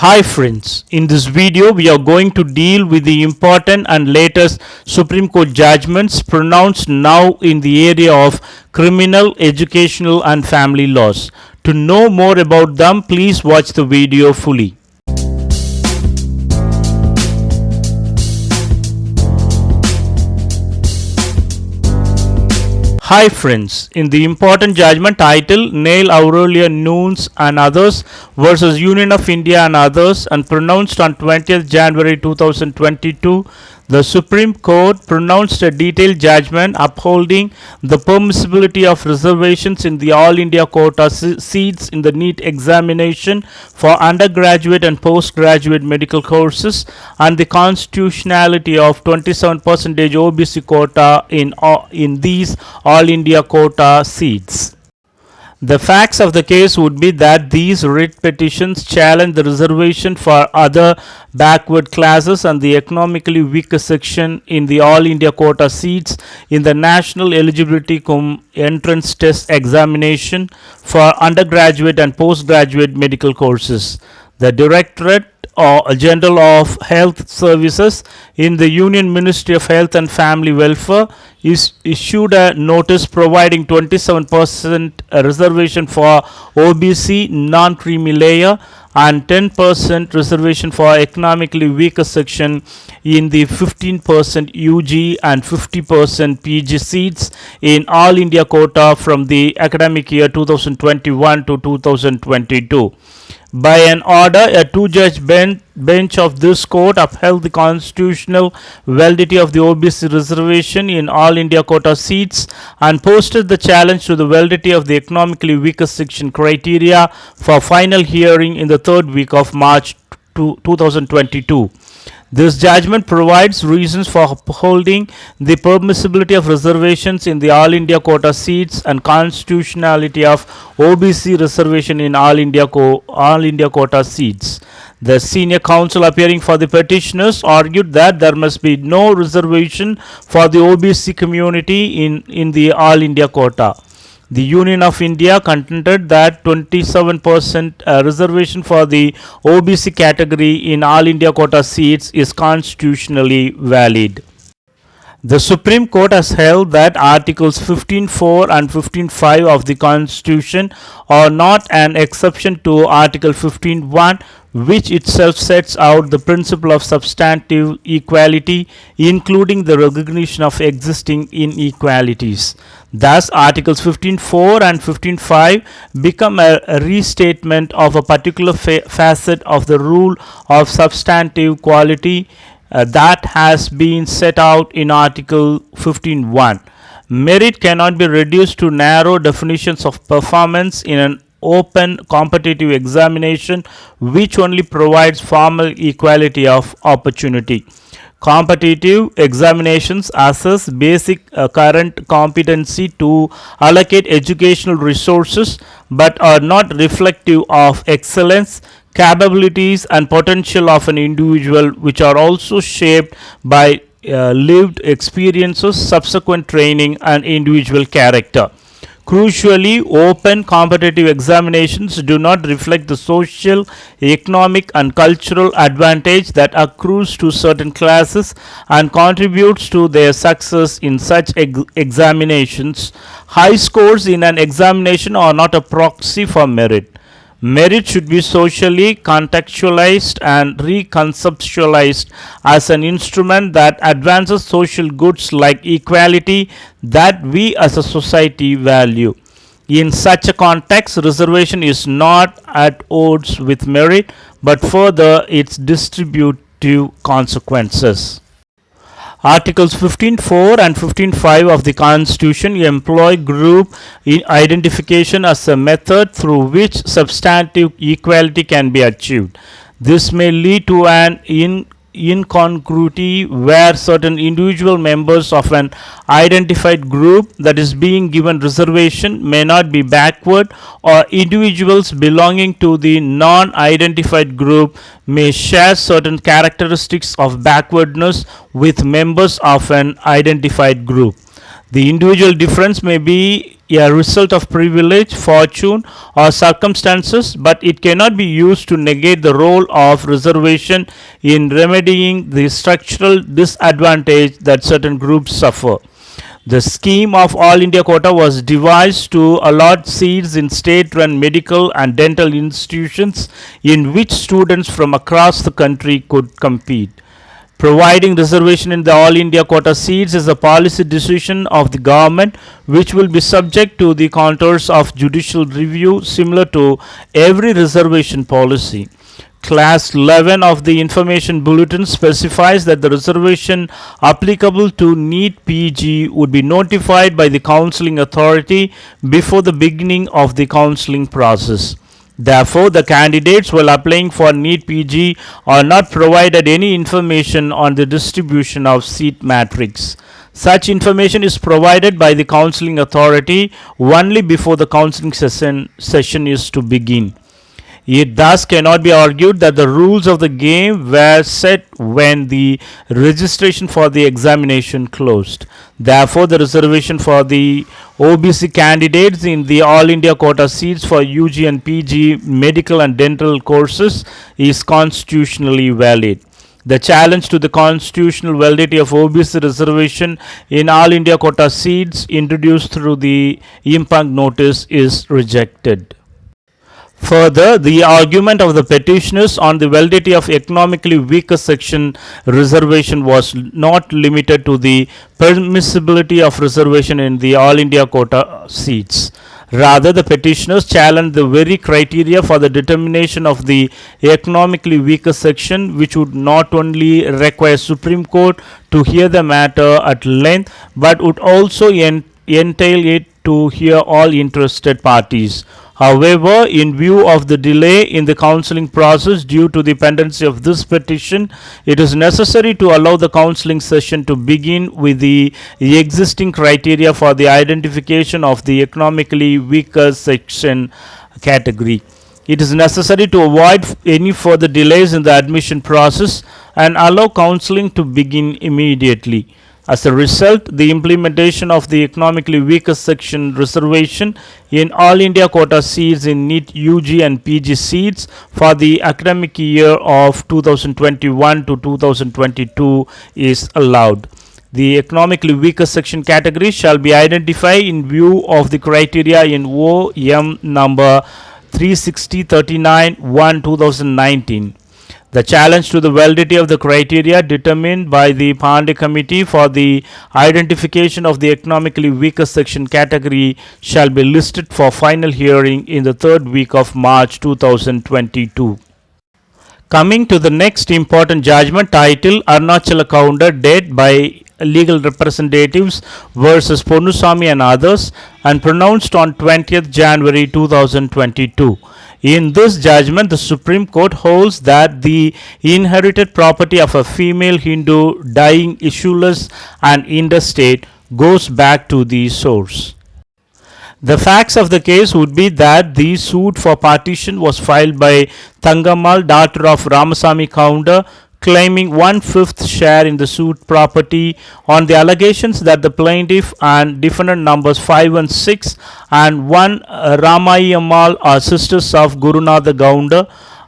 Hi friends, in this video we are going to deal with the important and latest Supreme Court judgments pronounced now in the area of criminal, educational and family laws. To know more about them, please watch the video fully. Hi friends, in the important judgment titled Nail Aurelio Nunes and others versus Union of India and others and pronounced on 20th January 2022, the Supreme Court pronounced a detailed judgment upholding the permissibility of reservations in the All India quota seats in the NEET examination for undergraduate and postgraduate medical courses and the constitutionality of 27% OBC quota in these All India quota seats. The facts of the case would be that these writ petitions challenge the reservation for other backward classes and the economically weaker section in the All India quota seats in the National Eligibility Cum Entrance Test examination for undergraduate and postgraduate medical courses. The Directorate General of Health Services in the Union Ministry of Health and Family Welfare issued a notice providing 27% reservation for OBC non-creamy layer and 10% reservation for economically weaker section in the 15% UG and 50% PG seats in All India quota from the academic year 2021 to 2022. By an order, a two-judge bench of this court upheld the constitutional validity of the OBC reservation in All India quota seats and posted the challenge to the validity of the economically weaker section criteria for final hearing in the third week of March 2022. This judgment provides reasons for upholding the permissibility of reservations in the All India quota seats and constitutionality of OBC reservation in All India quota seats. The senior counsel appearing for the petitioners argued that there must be no reservation for the OBC community in the All India quota. The Union of India contended that 27% reservation for the OBC category in All India quota seats is constitutionally valid. The Supreme Court has held that Articles 15.4 and 15.5 of the Constitution are not an exception to Article 15.1, which itself sets out the principle of substantive equality, including the recognition of existing inequalities. Thus, Articles 15.4 and 15.5 become a restatement of a particular facet of the rule of substantive equality that has been set out in Article 15.1. Merit cannot be reduced to narrow definitions of performance in an open competitive examination which only provides formal equality of opportunity. Competitive examinations assess basic current competency to allocate educational resources but are not reflective of excellence, capabilities and potential of an individual, which are also shaped by lived experiences, subsequent training and individual character. Crucially, open competitive examinations do not reflect the social, economic and cultural advantage that accrues to certain classes and contributes to their success in such examinations. High scores in an examination are not a proxy for merit. Merit should be socially contextualized and reconceptualized as an instrument that advances social goods like equality that we as a society value. In such a context, reservation is not at odds with merit, but further its distributive consequences. Articles 15.4 and 15.5 of the Constitution employ group identification as a method through which substantive equality can be achieved. This may lead to an incongruity where certain individual members of an identified group that is being given reservation may not be backward, or individuals belonging to the non-identified group may share certain characteristics of backwardness with members of an identified group. The individual difference may be a result of privilege, fortune, or circumstances, but it cannot be used to negate the role of reservation in remedying the structural disadvantage that certain groups suffer. The scheme of All India quota was devised to allot seats in state run medical and dental institutions in which students from across the country could compete. Providing reservation in the All India quota seats is a policy decision of the government which will be subject to the contours of judicial review similar to every reservation policy. Class 11 of the information bulletin specifies that the reservation applicable to NEET PG would be notified by the counseling authority before the beginning of the counseling process. Therefore, the candidates while applying for NEET PG are not provided any information on the distribution of seat matrix. Such information is provided by the counseling authority only before the counseling session is to begin. It thus cannot be argued that the rules of the game were set when the registration for the examination closed. Therefore, the reservation for the OBC candidates in the All India quota seats for UG and PG medical and dental courses is constitutionally valid. The challenge to the constitutional validity of OBC reservation in All India quota seats introduced through the impugned notice is rejected. Further, the argument of the petitioners on the validity of economically weaker section reservation was not limited to the permissibility of reservation in the All India quota seats. Rather, the petitioners challenged the very criteria for the determination of the economically weaker section, which would not only require Supreme Court to hear the matter at length, but would also entail it to hear all interested parties. However, in view of the delay in the counseling process due to the pendency of this petition, it is necessary to allow the counseling session to begin with the existing criteria for the identification of the economically weaker section category. It is necessary to avoid any further delays in the admission process and allow counseling to begin immediately. As a result, the implementation of the economically weaker section reservation in All India quota seats in NEET UG and PG seats for the academic year of 2021 to 2022 is allowed. The economically weaker section category shall be identified in view of the criteria in OM number 36039/1/2019. The challenge to the validity of the criteria determined by the Pandey Committee for the identification of the economically weaker section category shall be listed for final hearing in the third week of March 2022. Coming to the next important judgment, titled Arunachala Gounder dead by legal representatives versus Ponnusamy and others, and pronounced on 20th January 2022. In this judgment, the Supreme Court holds that the inherited property of a female Hindu dying issueless and intestate goes back to the source. The facts of the case would be that the suit for partition was filed by Thangammal, daughter of Ramasamy Gounder, claiming 1/5 share in the suit property on the allegations that the plaintiff and defendant numbers 5 and 6 and 1 Ramayammal are sisters of Gurunatha Gounder,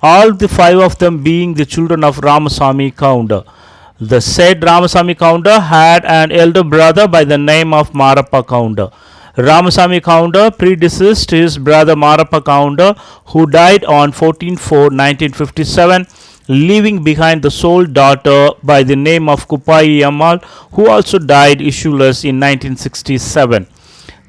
all the 5 of them being the children of Ramasamy Gounder. The said Ramasamy Gounder had an elder brother by the name of Marappa Gounder. Ramasamy Gounder predeceased his brother Marappa Gounder, who died on 14/4/1957, leaving behind the sole daughter by the name of Kuppai Ammal, who also died issueless in 1967.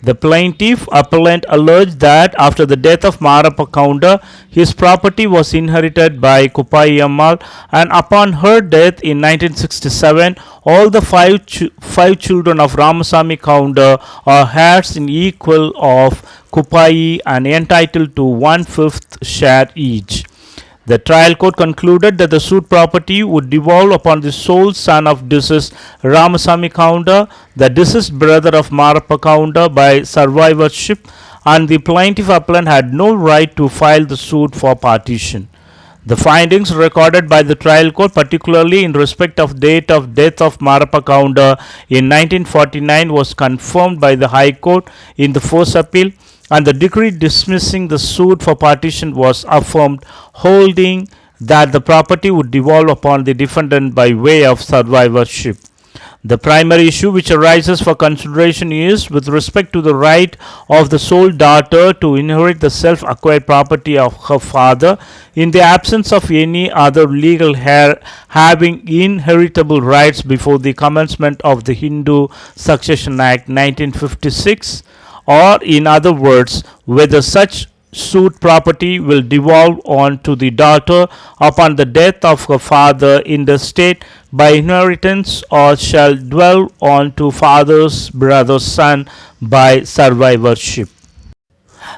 The plaintiff appellant alleged that after the death of Marappa Gounder, his property was inherited by Kuppai Ammal, and upon her death in 1967, all the five children of Ramasamy Gounder are heirs in equal of Kuppai and entitled to 1/5 share each. The trial court concluded that the suit property would devolve upon the sole son of deceased Ramasamy Gounder, the deceased brother of Marappa Gounder by survivorship, and the plaintiff appellant had no right to file the suit for partition. The findings recorded by the trial court, particularly in respect of date of death of Marappa Gounder in 1949, was confirmed by the High Court in the first appeal, and the decree dismissing the suit for partition was affirmed, holding that the property would devolve upon the defendant by way of survivorship. The primary issue which arises for consideration is with respect to the right of the sole daughter to inherit the self acquired property of her father in the absence of any other legal heir having inheritable rights before the commencement of the Hindu Succession Act 1956, or in other words, whether such suit property will devolve on to the daughter upon the death of her father in the state by inheritance, or shall dwell on to father's brother's son by survivorship.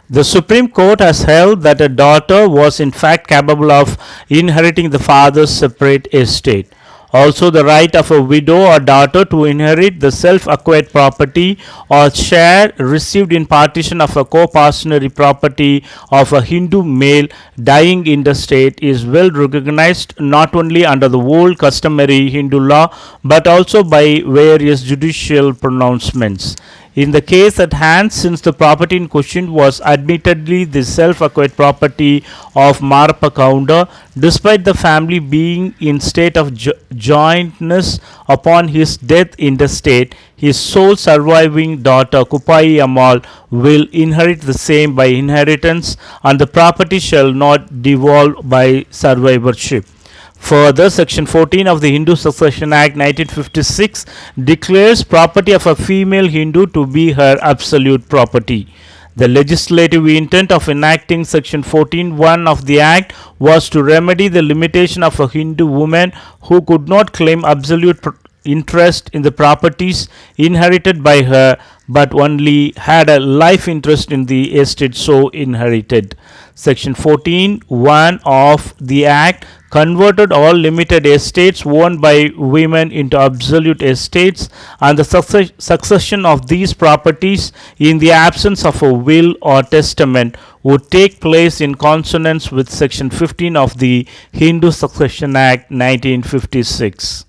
The Supreme Court has held that a daughter was in fact capable of inheriting the father's separate estate. Also, the right of a widow or daughter to inherit the self acquired property or share received in partition of a co-partnership property of a Hindu male dying in the state is well recognized not only under the old customary Hindu law but also by various judicial pronouncements. In the case at hand, since the property in question was admittedly the self-acquired property of Marappa Gounder, despite the family being in state of jointness upon his death in the state, his sole surviving daughter Kupai Ammal will inherit the same by inheritance, and the property shall not devolve by survivorship. Further, Section 14 of the Hindu Succession Act 1956 declares property of a female Hindu to be her absolute property. The legislative intent of enacting Section 14(1) of the Act was to remedy the limitation of a Hindu woman who could not claim absolute interest in the properties inherited by her but only had a life interest in the estate so inherited. Section 14(1) of the Act converted all limited estates owned by women into absolute estates, and the succession of these properties in the absence of a will or testament would take place in consonance with Section 15 of the Hindu Succession Act 1956.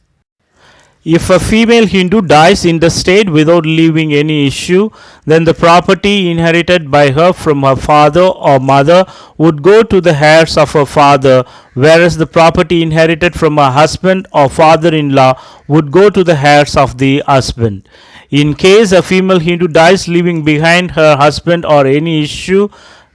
If a female Hindu dies in the state without leaving any issue, then the property inherited by her from her father or mother would go to the heirs of her father, whereas the property inherited from her husband or father-in-law would go to the heirs of the husband. In case a female Hindu dies leaving behind her husband or any issue,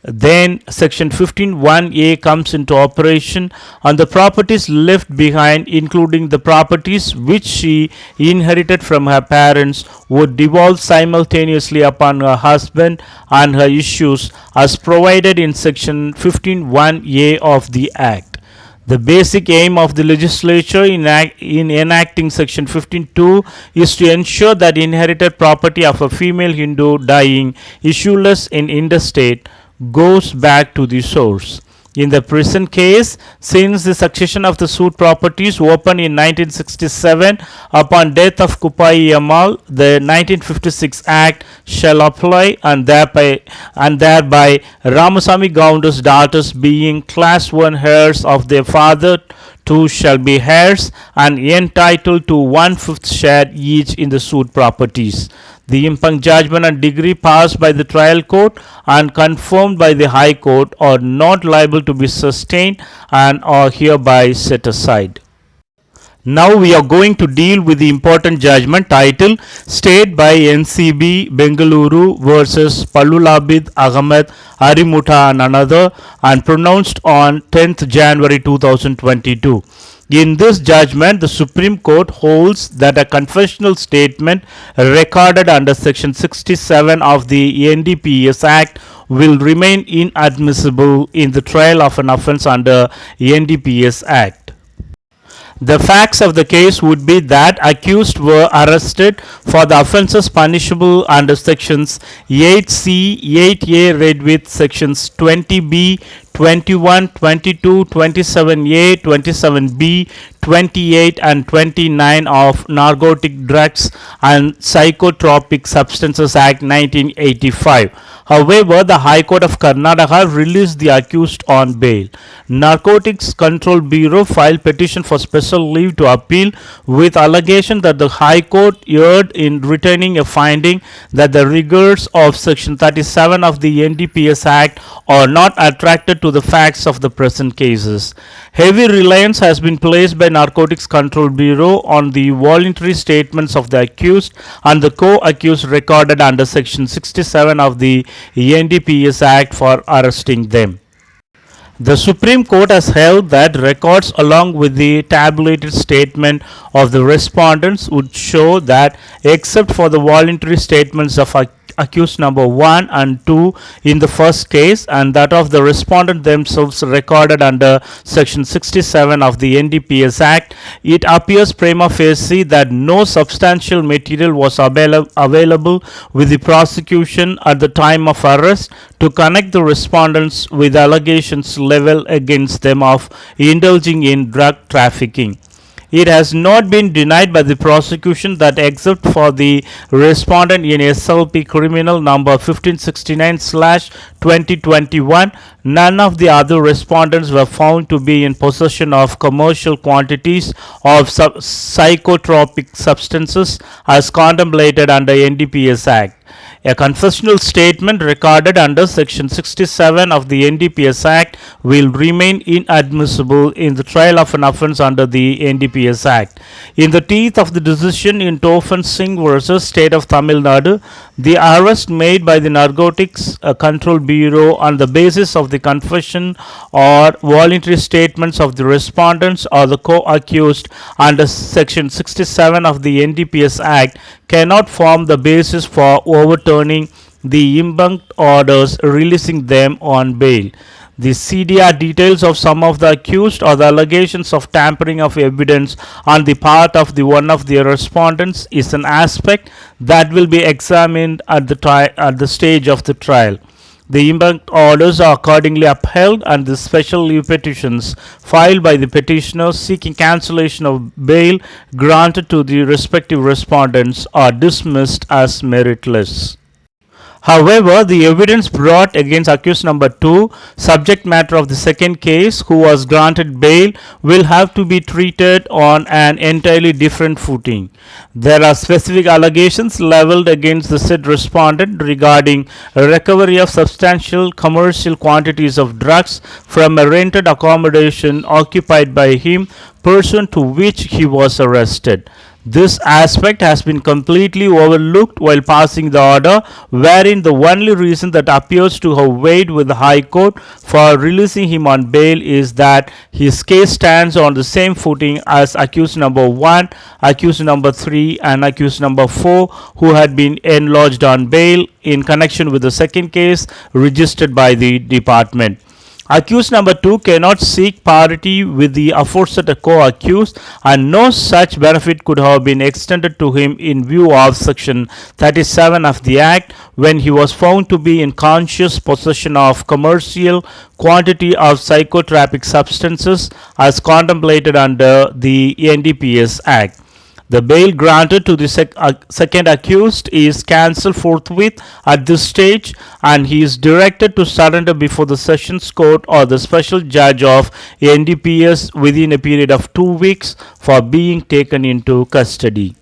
then Section 15(1)(a) comes into operation, and the properties left behind, including the properties which she inherited from her parents, would devolve simultaneously upon her husband and her issues as provided in Section 15(1)(a) of the Act. The basic aim of the legislature in enacting Section 15(2) is to ensure that inherited property of a female Hindu dying issueless in intestate goes back to the source. In the present case, since the succession of the suit properties opened in 1967 upon death of Kupai Ammal, the 1956 Act shall apply, and thereby Ramasamy Gounder's daughters, being class 1 heirs of their father, too shall be heirs and entitled to 1/5 share each in the suit properties. The impugned judgment and decree passed by the trial court and confirmed by the High Court are not liable to be sustained and are hereby set aside. Now we are going to deal with the important judgment titled State by NCB Bengaluru versus Pallulabid, Ahmad, Arimutta and another, and pronounced on 10th January 2022. In this judgment, the Supreme Court holds that a confessional statement recorded under Section 67 of the NDPS Act will remain inadmissible in the trial of an offence under NDPS Act. The facts of the case would be that accused were arrested for the offences punishable under sections 8C, 8A read with sections 20B, 21, 22, 27A, 27B, 28 and 29 of Narcotic Drugs and Psychotropic Substances Act 1985. However, the High Court of Karnataka released the accused on bail. Narcotics Control Bureau filed petition for special leave to appeal with allegation that the High Court erred in returning a finding that the rigors of Section 37 of the NDPS Act are not attracted to the facts of the present cases. Heavy reliance has been placed by Narcotics Control Bureau on the voluntary statements of the accused and the co-accused recorded under Section 67 of the NDPS Act for arresting them. The Supreme Court has held that records along with the tabulated statement of the respondents would show that except for the voluntary statements of accused number 1 and 2 in the first case and that of the respondent themselves recorded under section 67 of the NDPS Act, it appears prima facie that no substantial material was available with the prosecution at the time of arrest to connect the respondents with allegations leveled against them of indulging in drug trafficking. It has not been denied by the prosecution that except for the respondent in SLP criminal number 1569/2021, none of the other respondents were found to be in possession of commercial quantities of psychotropic substances as contemplated under NDPS Act. A confessional statement recorded under Section 67 of the NDPS Act will remain inadmissible in the trial of an offence under the NDPS Act. In the teeth of the decision in Tofan Singh versus State of Tamil Nadu, the arrest made by the Narcotics Control Bureau on the basis of the confession or voluntary statements of the respondents or the co-accused under Section 67 of the NDPS Act cannot form the basis for overturning the impugned orders releasing them on bail. The CDR details of some of the accused or the allegations of tampering of evidence on the part of one of the respondents is an aspect that will be examined at the stage of the trial. The impugned orders are accordingly upheld and the special leave petitions filed by the petitioners seeking cancellation of bail granted to the respective respondents are dismissed as meritless. However, the evidence brought against accused number 2, subject matter of the second case, who was granted bail, will have to be treated on an entirely different footing. There are specific allegations leveled against the said respondent regarding recovery of substantial commercial quantities of drugs from a rented accommodation occupied by him, pursuant to which he was arrested. This aspect has been completely overlooked while passing the order, wherein the only reason that appears to have weighed with the High Court for releasing him on bail is that his case stands on the same footing as accused number 1, accused number 3 and accused number 4, who had been enlarged on bail in connection with the second case registered by the department. Accused number 2 cannot seek parity with the aforesaid co-accused, and no such benefit could have been extended to him in view of Section 37 of the Act when he was found to be in conscious possession of commercial quantity of psychotropic substances as contemplated under the NDPS Act. The bail granted to the second accused is cancelled forthwith at this stage, and he is directed to surrender before the Sessions Court or the Special Judge of NDPS within a period of 2 weeks for being taken into custody.